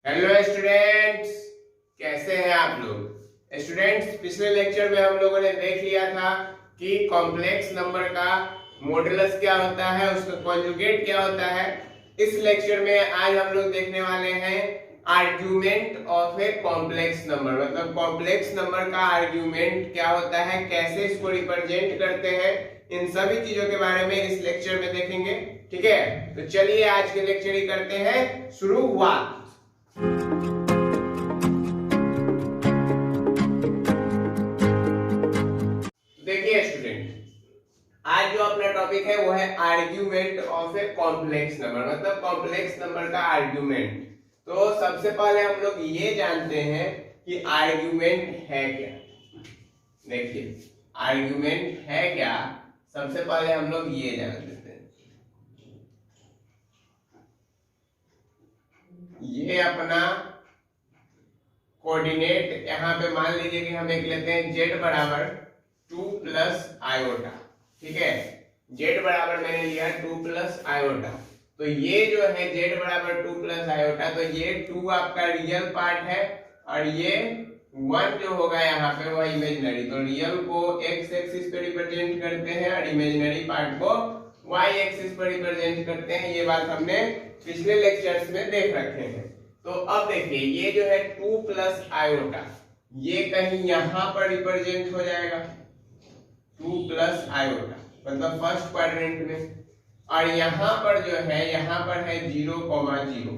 Hello students, कैसे हैं आप लोग। स्टूडेंट्स, पिछले लेक्चर में हम लोगों ने देख लिया था कि कॉम्प्लेक्स नंबर का मॉडुलस क्या होता है, उसका कॉन्जुगेट क्या होता है। इस लेक्चर में आज हम लोग देखने वाले हैं argument of a complex number, मतलब कॉम्प्लेक्स नंबर का आर्ग्यूमेंट क्या होता है, कैसे इसको रिप्रेजेंट करते हैं, इन सभी चीजों के बारे में इस लेक्चर में देखेंगे। ठीक है, तो चलिए आज के लेक्चर ही करते हैं शुरुआत। देखिए स्टूडेंट, आज जो अपना टॉपिक है वो है argument of a complex number, मतलब कॉम्प्लेक्स नंबर का आर्ग्यूमेंट। तो सबसे पहले हम लोग ये जानते हैं कि आर्ग्यूमेंट है क्या। देखिए आर्ग्यूमेंट है क्या, सबसे पहले हम लोग ये जान लेते हैं। ये अपना कोऑर्डिनेट यहाँ पे मान लीजिए कि हम एक लेते हैं z बराबर 2 प्लस आयोटा। ठीक है, z बराबर मैंने लिया 2 प्लस आयोटा। तो ये जो है z बराबर 2 प्लस आयोटा, तो ये 2 आपका रियल पार्ट है और ये 1 जो होगा यहाँ पे वह इमेजिनरी। तो रियल को x एक्सिस पे रिप्रेजेंट करते हैं और इमेजिनरी पार्ट को y एक्सिस पर रिप्रेजेंट करते हैं। ये बात हमने पिछले लेक्चर्स में देख रखे हैं। तो अब देखिए ये जो है 2 प्लस आयोटा, ये कहीं यहां पर रिप्रेजेंट हो जाएगा 2 प्लस आयोटा, मतलब फर्स्ट क्वाड्रेंट में। और यहां पर जो है, यहां पर है 0,0।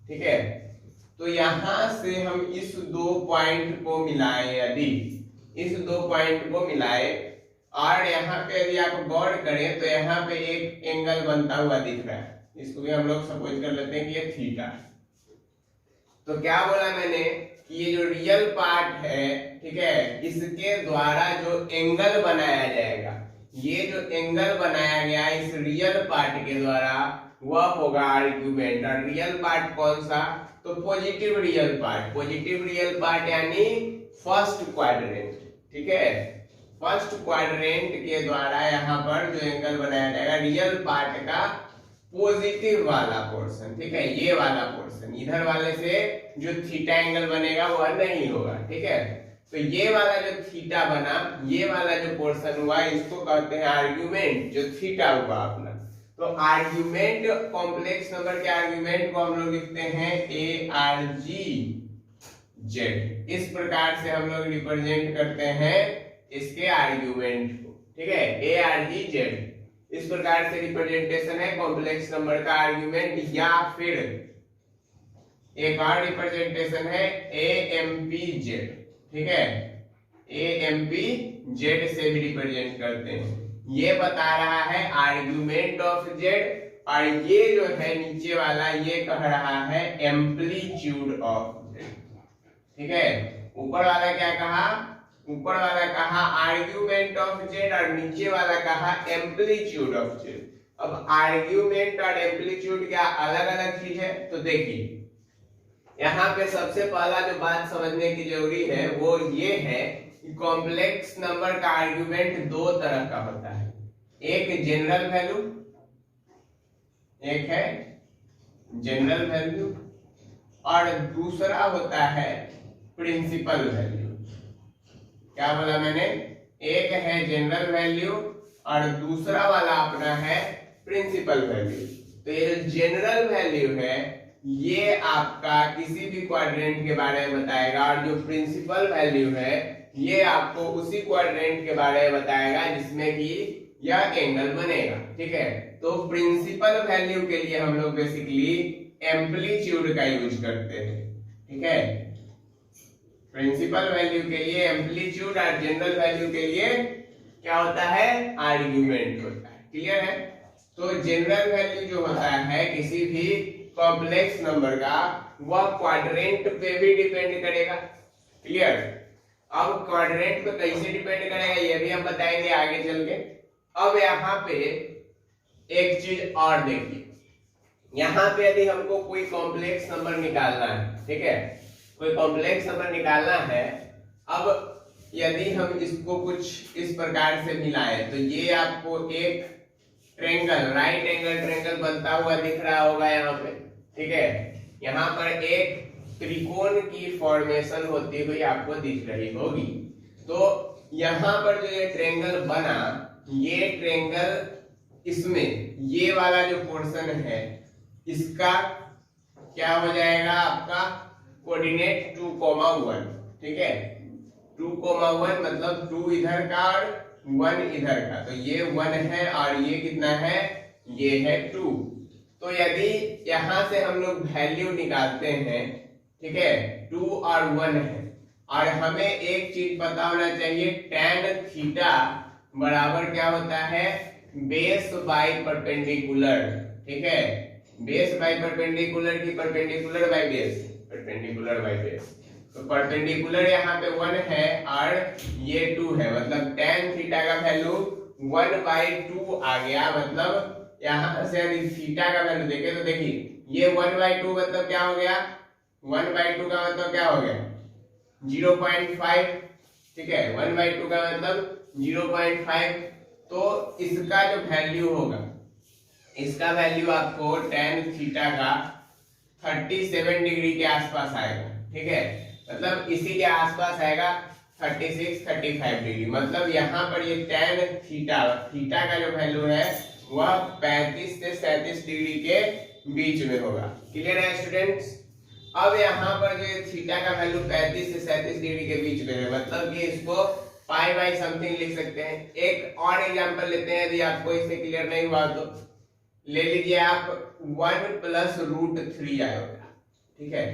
ठीक है, तो यहां से हम इस दो पॉइंट को मिलाएं, यदि इस दो पॉइंट को मिलाएं और यहाँ पे यदि आप गौर करें तो यहाँ पे एक एंगल बनता हुआ दिख रहा है। इसको भी हम लोग सपोज कर लेते हैं कि ये थीटा। तो क्या बोला मैंने कि ये जो रियल पार्ट है, ठीक है, इसके द्वारा जो एंगल बनाया जाएगा, ये जो एंगल बनाया गया इस रियल पार्ट के द्वारा, वह होगा आर्ग्यूमेंट। और रियल पार्ट कौन सा? तो positive real part. Positive real part यानी फर्स्ट क्वाड्रेंट। ठीक है, फर्स्ट क्वाड्रेंट के द्वारा यहाँ पर जो एंगल बनाया जाएगा रियल पार्ट का पॉजिटिव वाला पोर्शन। ठीक है, ये वाला पोर्शन, इधर वाले से जो थीटा एंगल बनेगा वह नहीं होगा। ठीक है, तो ये वाला जो थीटा बना, ये वाला जो पोर्शन हुआ, इसको कहते हैं आर्ग्यूमेंट, जो थीटा हुआ अपना। तो आर्ग्यूमेंट, कॉम्प्लेक्स नंबर के आर्ग्यूमेंट को हम लोग लिखते हैं ए आर जी जेड। इस प्रकार से हम लोग रिप्रेजेंट करते हैं इसके आर्ग्यूमेंट को। ठीक है, ए आर जी जेड, इस प्रकार से रिप्रेजेंटेशन है कॉम्प्लेक्स नंबर का आर्ग्यूमेंट। या फिर एक और रिप्रेजेंटेशन है ए एम पी जेड। ठीक है, ए एम पी जेड से भी रिप्रेजेंट करते हैं। ये बता रहा है आर्ग्यूमेंट ऑफ जेड, और ये जो है नीचे वाला ये कह रहा है एम्पलीट्यूड ऑफ जेड। ठीक है, ऊपर वाला क्या कहा? ऊपर वाला कहा आर्ग्यूमेंट ऑफ जेड और नीचे वाला कहा एम्पलीट्यूड ऑफ जेड। अब आर्ग्यूमेंट और एम्पलीट्यूड क्या अलग अलग चीज है? तो देखिए यहाँ पे सबसे पहला जो बात समझने की जरूरी है वो ये है कि कॉम्प्लेक्स नंबर का आर्ग्यूमेंट दो तरह का होता है। एक जनरल वैल्यू, एक है जनरल वैल्यू, और दूसरा होता है प्रिंसिपल वैल्यू। क्या बोला मैंने? एक है जनरल वैल्यू और दूसरा वाला अपना है प्रिंसिपल वैल्यू। तो ये जो जनरल वैल्यू है ये आपका किसी भी क्वाड्रेंट के बारे में बताएगा, और जो प्रिंसिपल वैल्यू है ये आपको उसी क्वाड्रेंट के बारे में बताएगा जिसमें कि यह एंगल बनेगा। ठीक है, तो प्रिंसिपल वैल्यू के लिए हम लोग बेसिकली एम्पलीट्यूड का यूज करते हैं। ठीक है, प्रिंसिपल वैल्यू के लिए एम्पलीट्यूड और जनरल वैल्यू के लिए क्या होता है? आर्ग्यूमेंट होता है। क्लियर है? तो जनरल वैल्यू जो होता है किसी भी कॉम्प्लेक्स नंबर का, वह क्वाड्रेंट पे भी डिपेंड करेगा। क्लियर? अब क्वाड्रेंट पे कैसे डिपेंड करेगा ये भी हम बताएंगे आगे चल के। अब यहाँ पे एक चीज और देखिए, यहाँ पे यदि हमको कोई कॉम्प्लेक्स नंबर निकालना है, ठीक है, कोई कॉम्प्लेक्स नंबर निकालना है। अब यदि हम इसको कुछ इस प्रकार से मिलाएं तो ये आपको एक ट्रेंगल, राइट एंगल ट्रेंगल बनता हुआ दिख रहा होगा यहाँ पे। ठीक है, यहाँ पर एक त्रिकोण की फॉर्मेशन होती हुई आपको दिख रही होगी। तो यहाँ पर जो ये ट्रेंगल बना, ये ट्रेंगल इसमें ये वाला जो पोर्शन है इसका क्या हो जाएगा आपका कोऑर्डिनेट 2,1, ठीक है। 2,1 मतलब 2 इधर का और 1 इधर का, तो ये 1 है और ये कितना है, ये है 2। तो यदि यहां से हम लोग वैल्यू निकालते हैं, ठीक है, 2 और 1 है, और हमें एक चीज पता होना चाहिए, tan थीटा बराबर क्या होता है, बेस बाय परपेंडिकुलर, ठीक है, बेस बाय परपेंडिकुलर की perpendicular by base, perpendicular by base. तो परपेंडिकुलर यहाँ पे 1 है और ये 2 है, मतलब tan थीटा का वैल्यू 1/2 आ गया। मतलब यहाँ से यदि थीटा का वैल्यू देखें तो देखिए ये 1/2 मतलब क्या हो गया, 1/2 का मतलब क्या हो गया 0.5, ठीक है, 1/2 का मतलब 0.5। तो इसका जो वैल्यू होगा, इसका वैल्यू आपको tan थीटा का 37 डिग्री के आसपास आएगा, ठीक है, मतलब इसी के आसपास आएगा 36-35 डिग्री। मतलब यहाँ पर ये tan थीटा का जो वैल्यू है वह 35 से 37 डिग्री के बीच में होगा। क्लियर है स्टूडेंट्स? अब यहाँ पर जो थीटा का वैल्यू 35 से 37 डिग्री के बीच में है, मतलब कि इसको पाई बाई समथिंग लिख सकते हैं। एक और एग्जांपल लेते हैं, यदि आपको इससे क्लियर नहीं हुआ तो ले लीजिए आप 1 + √3 आयोटा, ठीक है,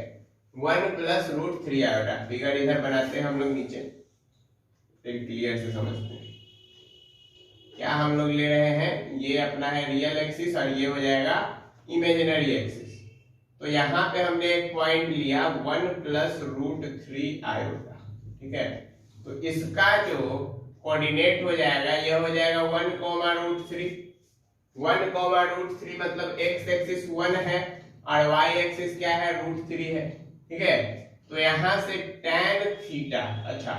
1 + √3 आयोटा। फिगर इधर बनाते हैं हम लोग नीचे, एक क्लियर से समझते हैं। क्या हम लोग ले रहे हैं, ये अपना है रियल एक्सिस और ये हो जाएगा इमेजिनरी एक्सिस। तो यहाँ पे हमने एक पॉइंट लिया 1 + √3 आयोटा, ठीक है। तो इसका जो कोऑर्डिनेट हो जाएगा ये हो जाएगा 1,√3। 1,√3 मतलब x एक्सिस 1 है और y एक्सिस क्या है, √3 है, ठीक है। तो यहाँ से tan थीटा, अच्छा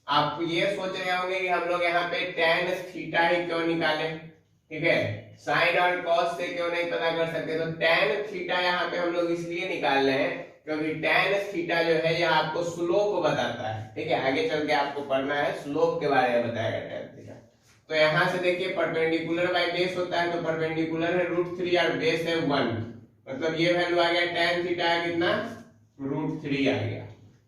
आप ये सोच रहे होंगे कि हम लोग यहाँ पे tan थीटा ही क्यों निकाले, ठीक है, साइन और कॉस से क्यों नहीं पता कर सकते। तो tan थीटा यहाँ पे हम लोग इसलिए निकाल रहे हैं क्योंकि tan थीटा जो है यह आपको स्लोप बताता है, ठीक है, आगे चल के आपको पढ़ना है स्लोप के बारे में बताएगा tan थीटा। तो यहाँ से देखिए परपेंडिकुलर बाय बेस होता है, तो परपेंडिकुलर है √3 और बेस है 1, मतलब ये वैल्यू आ गया tan थीटा कितना, √3 आ गया।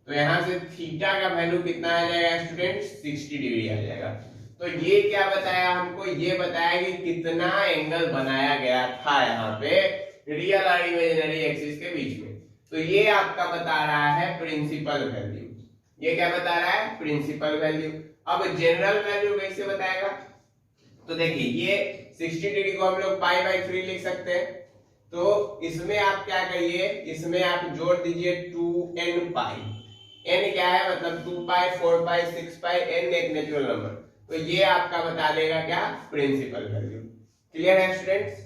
तो यहाँ से थीटा का वैल्यू कितना आ जाएगा स्टूडेंट्स, 60 डिग्री आ जाएगा। तो ये क्या बताया हमको, ये बताया कि कितना एंगल बनाया गया था यहाँ पे रियल और इमेजिनरी एक्सिस के बीच में। तो ये आपका बता रहा है प्रिंसिपल वैल्यू, ये क्या बता रहा है, प्रिंसिपल वैल्यू। अब जनरल वैल्यू कैसे बताएगा, तो देखिए ये 60 डिग्री को हम लोग π/3 लिख सकते हैं। तो इसमें आप क्या करिए, इसमें आप जोड़ दीजिए 2n π। n क्या है, मतलब 2π 4π 6π, n एक नेचुरल नंबर। तो ये आपका बता देगा क्या, प्रिंसिपल वैल्यू। क्लियर है स्टूडेंट्स?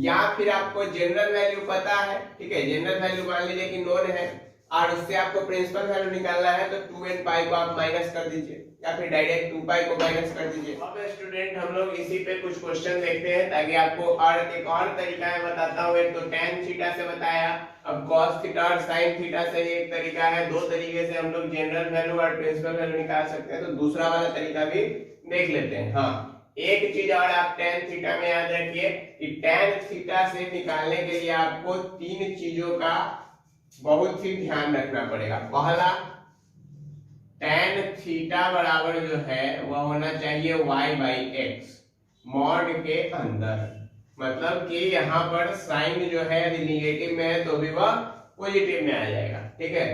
या फिर आपको जनरल वैल्यू पता है, ठीक है, जनरल वैल्यू मान लीजिए कि नोन है और उससे आपको प्रिंसिपल वैल्यू निकालना है, तो 2n π को आप माइनस कर दीजिए या फिर डायरेक्ट 2π को माइनस कर दीजिए। अब स्टूडेंट हम लोग इसी पे कुछ क्वेश्चन देखते हैं ताकि आपको और एक और तरीका है बताता हूँ। एक तो tan थीटा से बताया, अब cos थीटा और sin थीटा से एक तरीका है। दो तरीके से हम लोग जनरल वैल्यू और प्रिंसिपल वैल्यू निकाल सकते हैं, तो दूसरा वाला तरीका भी देख लेते हैं। हाँ, एक चीज और आप tan थीटा में याद रखिए कि tan थीटा से निकालने के लिए आपको तीन चीजों का बहुत ही ध्यान रखना पड़ेगा। पहला, tan थीटा बराबर जो है वह होना चाहिए y/x मॉड के अंदर, मतलब कि यहाँ पर साइन जो है यदि निगेटिव में है तो भी वह पॉजिटिव में आ जाएगा, ठीक है।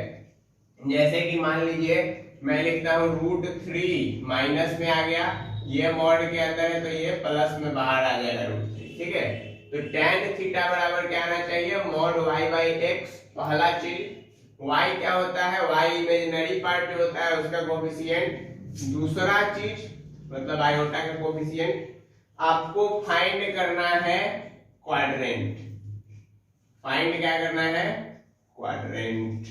जैसे कि मान लीजिए मैं लिखता हूँ √3 माइनस में आ गया, ये मॉड के अंदर है तो ये प्लस में बाहर आ जाएगा √3, ठीक है। तो tan थीटा बराबर क्या आना चाहिए, मॉड y/x। पहला चीज, y क्या होता है, y इमेजिनरी पार्ट जो होता है उसका कोफिशिएंट। दूसरा चीज मतलब आयोटा का कोफिशिएंट। आपको फाइंड करना है क्वाड्रेंट। फाइंड क्या करना है, क्वाड्रेंट।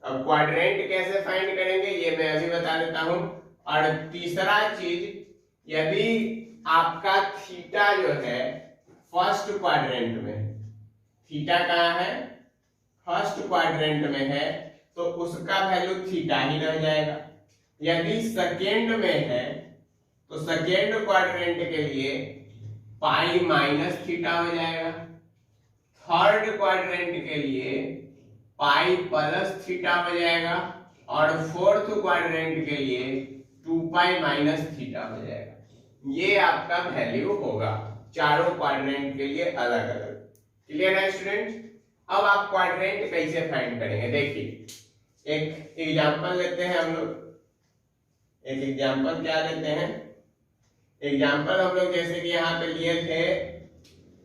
अब क्वाड्रेंट कैसे फाइंड करेंगे ये मैं अभी बता देता हूं। और तीसरा चीज, यदि आपका थीटा जो है फर्स्ट क्वाड्रेंट में, थीटा कहाँ है, फर्स्ट क्वाड्रेंट में है, तो उसका वैल्यू थीटा ही रह जाएगा। यदि सेकेंड में है तो सेकेंड क्वाड्रेंट के लिए पाई माइनस थीटा हो जाएगा, थर्ड क्वाड्रेंट के लिए पाई प्लस थीटा हो जाएगा, और फोर्थ क्वाड्रेंट के लिए 2 पाई माइनस थीटा हो जाएगा। ये आपका वैल्यू होगा चारों क्वाड्रेंट के लिए अलग अलग। क्लियर है स्टूडेंट? अब आप क्वाड्रेंट कैसे फाइंड करेंगे, देखिए एक एग्जांपल लेते हैं हम लोग। एक एग्जांपल क्या लेते हैं, एग्जांपल हम लोग जैसे कि यहाँ पे लिए थे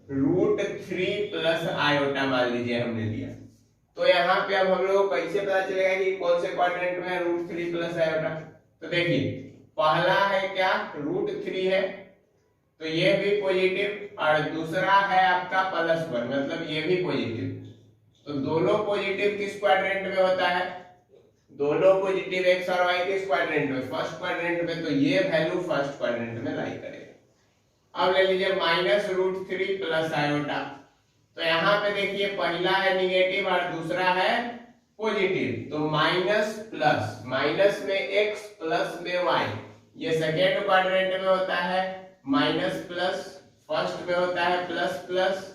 √3 प्लस आयोटा, मान लीजिए हमने लिया, तो यहाँ पे अब हम लोग को कैसे पता चलेगा कि कौन से क्वाड्रेंट में है √3 प्लस आयोटा। तो देखिए पहला है क्या, √3 है तो ये भी पॉजिटिव, और दूसरा है आपका +1 मतलब ये भी पॉजिटिव। तो दोनों पॉजिटिव किस क्वाड्रेंट में होता है, दोनों पॉजिटिव एक्स और वाई किस क्वाड्रेंट में, फर्स्ट क्वाड्रेंट में, तो ये वैल्यू फर्स्ट क्वाड्रेंट में लाई करेगा। अब ले लीजिए -√3 प्लस आयोटा, तो यहाँ पे देखिए पहला है निगेटिव और दूसरा है पॉजिटिव, तो माइनस प्लस, माइनस में एक्स प्लस में वाई, ये सेकेंड क्वाड्रेंट में होता है, माइनस प्लस, फर्स्ट में होता है प्लस प्लस,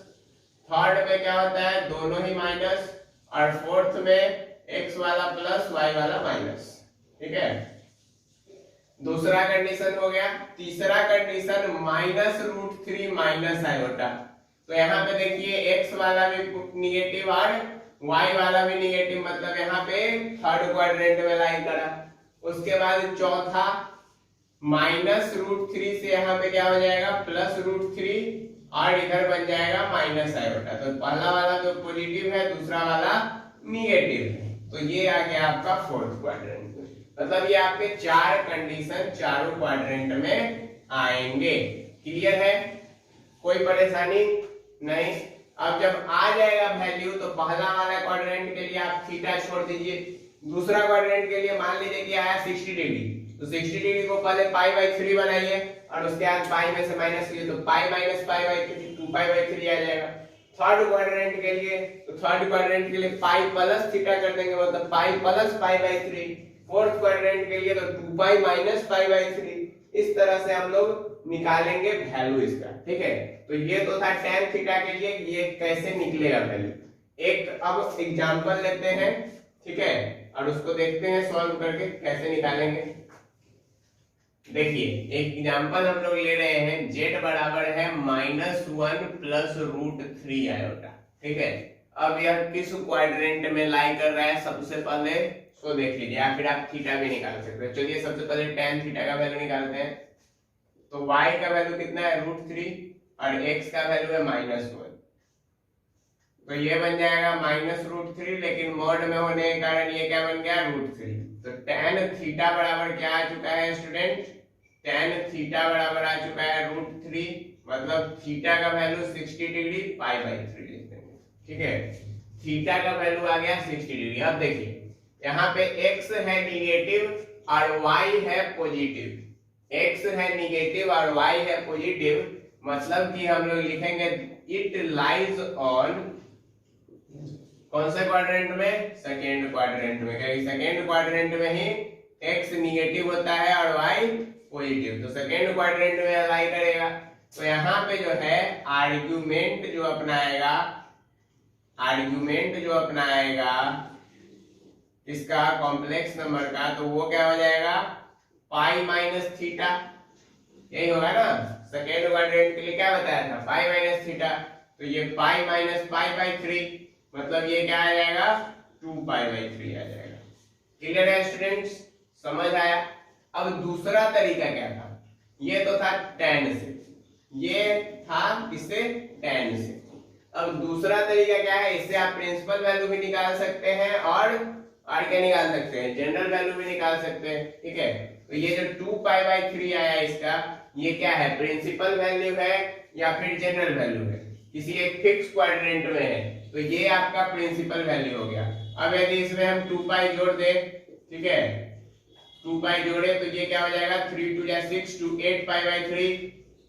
थर्ड में क्या होता है दोनों ही माइनस, और फोर्थ में एक्स वाला प्लस वाई वाला माइनस। ठीक है, दूसरा कंडीशन हो गया। तीसरा कंडीशन -√3 माइनस आयोटा, तो यहाँ पे देखिए एक्स वाला भी निगेटिव और वाई वाला भी निगेटिव, मतलब यहाँ पे थर्ड क्वाड्रेंट में लाई करा। उसके बाद चौथा -√3 से यहाँ पे क्या हो जाएगा +√3, और इधर बन जाएगा माइनस आयोटा। तो पहला वाला तो पॉजिटिव है, दूसरा वाला निगेटिव है, तो ये आ गया आपका फोर्थ क्वाड्रेंट। मतलब ये आपके चार कंडीशन चारों क्वाड्रेंट में आएंगे। क्लियर है, कोई परेशानी नहीं। अब जब आ जाएगा वैल्यू तो पहला वाला क्वाड्रेंट के लिए आप थीटा छोड़ दीजिए, दूसरा क्वाड्रेंट के लिए मान लीजिए कि आया 60 डिग्री, तो 60 डिग्री को पहले π/3 बनाइए और उसके बाद पाई में से माइनस कीजिए, तो पाई माइनस π/3 2π/3 आ जाएगा। थर्ड क्वाड्रेंट के लिए, तो थर्ड क्वाड्रेंट के लिए पाई प्लस थीटा कर देंगे, मतलब पाई प्लस π/3। फोर्थ क्वाड्रेंट के लिए तो 2 पाई माइनस π/3। इस तरह से हम लोग निकालेंगे वैल्यू इसका। ठीक है, तो ये तो था tan थीटा के लिए, ये कैसे निकलेगा वैल्यू। एक अब एग्जांपल लेते हैं, ठीक है, और उसको देखते हैं सॉल्व करके कैसे निकालेंगे। देखिए एक एग्जांपल हम लोग ले रहे हैं, z बराबर है -1 प्लस √3 आयोटा। ठीक है, अब यह किस क्वाड्रेंट में लाई कर रहा है सबसे पहले सो देख लीजिए, या फिर आप थीटा भी निकाल सकते हैं। चलिए सबसे पहले tan थीटा का वैल्यू निकालते हैं। तो y का वैल्यू कितना है √3 और x का वैल्यू है -1, तो ये बन जाएगा -√3, लेकिन मॉड में होने के कारण ये क्या बन गया √3। तो tan थीटा बराबर क्या आ चुका है स्टूडेंट, tan थीटा बराबर आ चुका है √3, मतलब थीटा का वैल्यू 60 डिग्री π/3 लिख देंगे। ठीक है, थीटा का वैल्यू आ गया 60 डिग्री। अब देखिए यहाँ पे x है निगेटिव और y है पॉजिटिव, x है निगेटिव और y है पॉजिटिव, मतलब कि हम लोग लिखेंगे इट लाइज ऑन कौन से क्वाड्रेंट में, सेकेंड क्वाड्रेंट में, क्योंकि सेकेंड क्वाड्रेंट में ही x निगेटिव होता है और y पॉजिटिव, तो सेकेंड क्वाड्रेंट में अलाई करेगा। तो यहाँ पे जो है आर्गुमेंट जो अपनाएगा, आर्गुमेंट जो अपनाएगा इसका कॉम्प्लेक्स नंबर का, तो वो क्या हो जाएगा पाई माइनस थीटा, यही होगा ना। सेकेंड क्वाड्रेंट के लिए क्या बताया था पाई माइनस थीटा, तो ये पाई माइनस π/3, मतलब ये क्या आ जाएगा 2π/3 आ जाएगा। क्लियर है स्टूडेंट्स, समझ आया। अब दूसरा तरीका क्या था, ये तो था tan से, ये था इससे tan से। अब दूसरा तरीका क्या है, इससे आप प्रिंसिपल वैल्यू भी निकाल सकते हैं और क्या निकाल सकते हैं, जनरल वैल्यू भी निकाल सकते हैं। ठीक है, तो ये जो 2π/3 आया इसका, ये क्या है प्रिंसिपल वैल्यू है या फिर जनरल वैल्यू है, किसी एक फिक्स क्वाड्रेंट में है, तो ये आपका प्रिंसिपल वैल्यू हो गया। अब यदि इसमें हम 2π जोड़ दें, ठीक है 2π जोड़े तो ये क्या हो जाएगा 3 2 6 2 8π/3,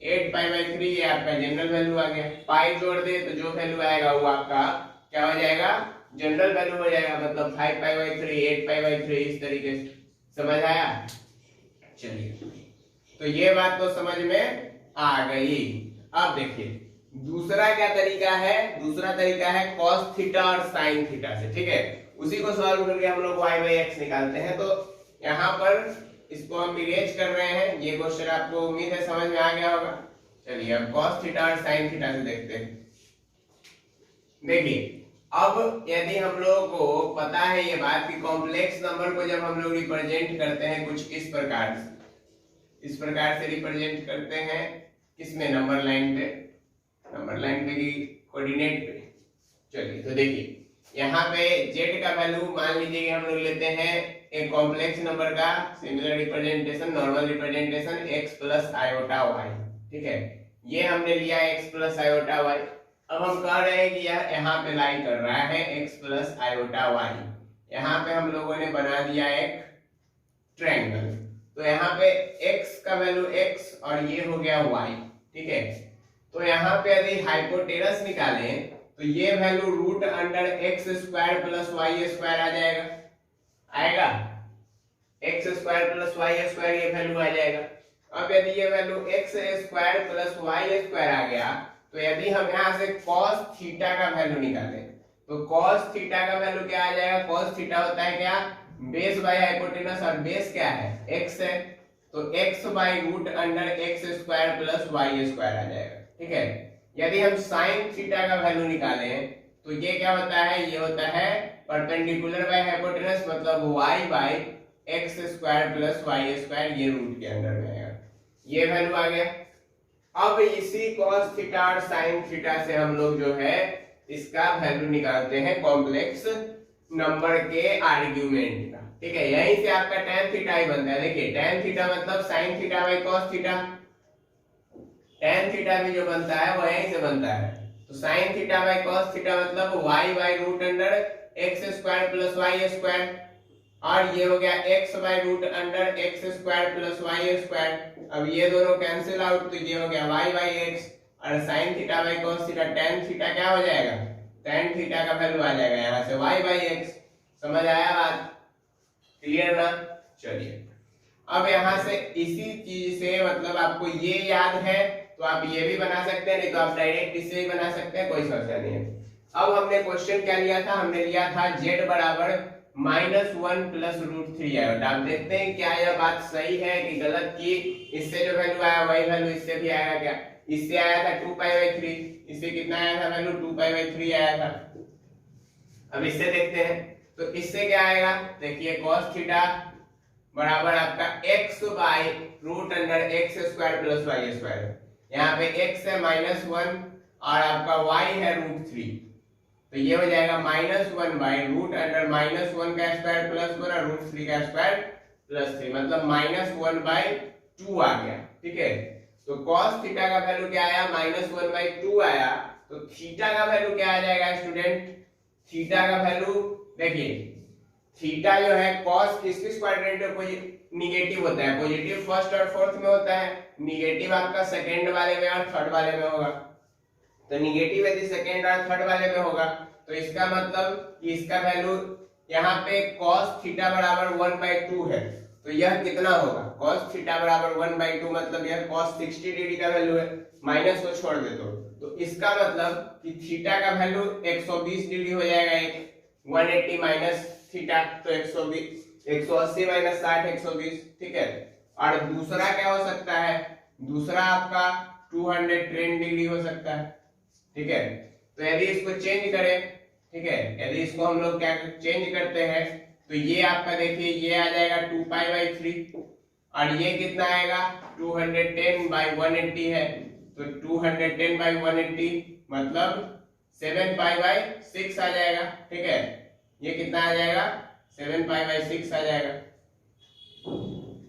8 पाई बाई 3 ये आपका जनरल वैल्यू आ गया। पाई जोड़ दे तो जो वैल्यू आएगा वो आपका क्या हो जाएगा, जनरल वैल्यू हो जाएगा, मतलब 5 पाई बाई 3, 8 पाई बाई 3, इस तरीके से। समझ आया? चलिए, तो ये बात तो समझ में आ गई। अब देखिए दूसरा क्या तरीका है, दूसरा तरीका है cos थीटा और sin थीटा से, ठीक है। उसी को सॉल्व करके हम लोग y बाई x निकालते हैं। तो यहाँ पर इसको हम इरेज कर रहे हैं। ये क्वेश्चन आपको उम्मीद है समझ में आ गया होगा। चलिए अब cos थीटा और sin थीटा से देखते हैं। देखिए अब यदि हम लोगों को पता है ये बात कि कॉम्प्लेक्स नंबर को जब हम लोग रिप्रेजेंट करते हैं कुछ इस प्रकार से रिप्रेजेंट करते हैं, किसमें, नंबर लाइन पे की कोऑर्डिनेट पे। चलिए तो देखिए यहाँ पे z का वैल्यू मान लीजिए कि हम लोग लेते हैं एक कॉम्प्लेक्स नंबर का similar representation, normal representation x plus iota y, ठीक है। ये हमने लिया x प्लस आयोटा y। अब हम कह रहे हैं कि यह यहाँ पे लाई कर रहा है x प्लस आयोटा y। यहाँ पे हम लोगों ने बना दिया एक ट्रायंगल। तो यहाँ पे x का वैल्यू x और ये हो गया y, ठीक है। तो यहाँ पे यदि हाइपोटेनस निकालें तो ये value root under x square plus y square आ जाएगा, आएगा x square plus y square, ये वैल्यू आ जाएगा। अब यदि ये value x square plus y square आ गया तो यदि हम यहाँ से cos थीटा का वैल्यू निकालें तो cos थीटा का वैल्यू क्या आ जाएगा, cos थीटा होता है क्या, बेस बाय हाइपोटेनस, और बेस क्या है, x है। तो x by root under x square plus y square आ जाएगा, ठीक है। यदि हम sin थीटा का वैल्यू निकालें तो ये क्या होता है, ये होता है परपेंडिकुलर बाय हाइपोटेनस, मतलब y by x square plus y square, ये रूट के अंदर में आएगा, ये वैल्यू आ गया। अब इसी cos थीटा और sin थीटा से हम लोग जो है इसका वैल्यू निकालते हैं कॉम्प्लेक्स नंबर के आर्ग्यूमेंट का, ठीक है। यहीं से आपका tan थीटा ही बनता है। देखिए tan थीटा मतलब sin theta by cos theta, tan theta भी जो बनता है वो यहीं से बनता है। तो sin theta by cos theta मतलब y by root under x square plus y square, और ये हो गया x by root under x square plus y square. अब ये दोनों कैंसिल आउट तो ये हो गया y बाय x, और sin theta by cos theta, tan theta क्या हो जाएगा, tan थीटा का वैल्यू आ जाएगा यहाँ से y बाय x। समझ आया बात, क्लियर ना? चलिए अब यहाँ से इसी चीज से मतलब आपको ये याद है तो आप ये भी बना सकते हैं, नहीं तो आप डायरेक्ट इससे ही बना सकते हैं, कोई समस्या नहीं है। अब हमने क्वेश्चन क्या लिया था, हमने लिया था z बराबर -1 प्लस रूट 3 आयोटा। आप देखते हैं क्या यह बात सही है कि गलत की। इससे जो वैल्यू आया वही वैल्यू इससे भी आएगा क्या, इससे आया था 2 पाई बाई 3, इससे कितना आया था वैल्यू 2 पाई बाई 3 आया था। अब इससे देखते हैं तो इससे क्या आएगा, देखिए cos थीटा बराबर आपका x by root under x square plus y square. यहाँ पे x है -1 और आपका y है रूट 3, तो ये हो जाएगा -1 बाय रूट अंडर -1 का स्क्वायर प्लस 1 और रूट 3 का स्क्वायर प्लस 3, मतलब -1 बाय 2 आ गया, ठीक है। तो cos थीटा का वैल्यू क्या आया, -1 बाय 2 आया। तो थीटा का वैल्यू क्या आ जाएगा स्टूडेंट, थीटा का वैल्यू देखिए, थीटा जो है cos किस क्वाड्रेंट में निगेटिव होता है, पॉजिटिव फर्स्ट और फोर्थ में होता है, निगेटिव आपका सेकंड वाले में और थर्ड वाले में होगा। तो निगेटिव यदि सेकंड और थर्ड वाले में होगा तो इसका मतलब कि इसका वैल्यू यहाँ पे cos थीटा बराबर 1/2 है, तो यह कितना होगा, cos थीटा बराबर 1/2 मतलब यह cos 60 डिग्री का वैल्यू है, माइनस को छोड़ दे तो इसका मतलब कि थीटा का वैल्यू 120 डिग्री हो जाएगा, एक 180 माइनस थीटा, तो 120, 180 माइनस 60 120, ठीक है। और दूसरा क्या हो सकता है, दूसरा आपका 210 डिग्री हो सकता है, ठीक है। तो यदि इसको चेंज करें, ठीक है, यदि इसको हम लोग क्या चेंज करते हैं तो ये आपका देखिए ये आ जाएगा 2 पाई बाई 3 और ये कितना आएगा 210 बाई 180 है, तो 210 बाई 180 मतलब 7 पाई बाई 6 आ जाएगा, ठीक है। ये कितना आ जाएगा 7 पाई बाई 6 आ जाएगा।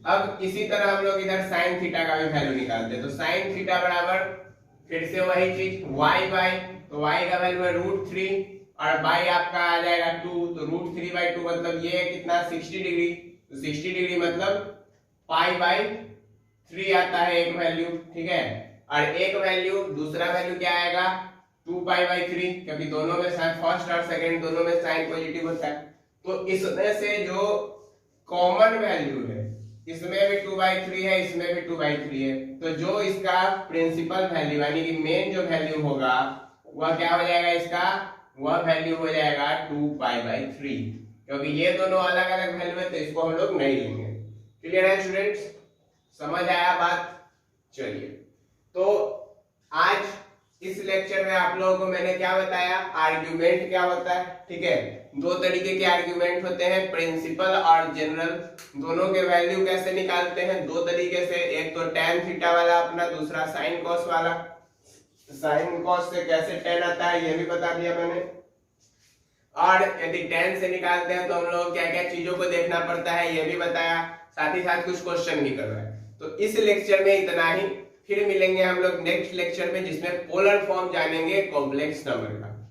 अब इसी तरह हम लोग इधर साइन थीटा का भी वैल्यू निकालते हैं। तो साइन थीटा बराबर फिर से वही चीज y बाई, तो y का वैल्यू है रूट 3 और बाई आपका आ जाएगा 2, तो रूट 3/2 मतलब ये कितना 60 डिग्री, तो 60 डिग्री मतलब पाई बाई 3 आता है एक वैल्यू, ठीक है। और एक वैल्यू, दूसरा वैल्यू क्या आएगा 2π/3, क्योंकि दोनों में साइन, फर्स्ट और सेकंड दोनों में साइन पॉजिटिव होता है। तो इसमें से जो कॉमन वैल्यू है, इसमें भी 2/3 है, इसमें भी 2/3 है, तो जो इसका प्रिंसिपल वैल्यू यानी कि मेन जो वैल्यू होगा वह क्या हो जाएगा, इसका वह वैल्यू हो जाएगा 2π/3, क्योंकि ये दोनों अलग अलग वैल्यू है तो इसको हम लोग नहीं लेंगे। क्लियर है स्टूडेंट्स, समझ आया बात? चलिए, तो आज इस लेक्चर में आप लोगों को मैंने क्या बताया, आर्ग्यूमेंट क्या होता है। ठीक है, दो तरीके के आर्ग्यूमेंट होते हैं, प्रिंसिपल और जनरल। दोनों के वैल्यू कैसे निकालते हैं, दो तरीके से, एक तो tan थीटा वाला अपना, दूसरा sin cos वाला। sin cos से कैसे tan आता है ये भी बता दिया मैंने, और यदि tan से निकालते हैं तो हम लोग क्या क्या चीजों को देखना पड़ता है ये भी बताया, साथ ही साथ कुछ क्वेश्चन भी करवाए। तो इस लेक्चर में इतना ही, फिर मिलेंगे हम लोग नेक्स्ट लेक्चर में जिसमें पोलर फॉर्म जानेंगे कॉम्प्लेक्स नंबर का।